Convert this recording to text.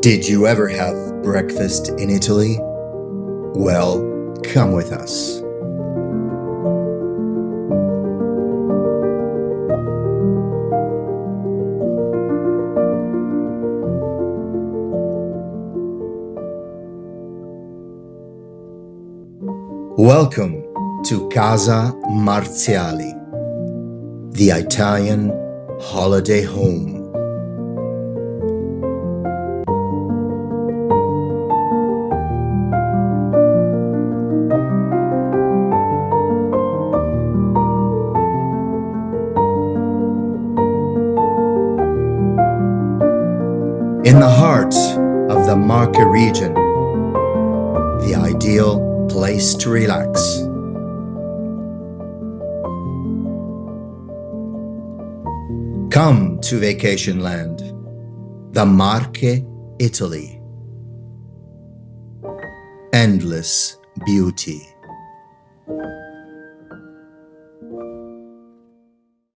Did you ever have breakfast in Italy? Well, come with us. Welcome to Casa Marziali, the Italian holiday home. In the heart of the Marche region, the ideal place to relax. Come to Vacation Land, the Marche, Italy. Endless beauty.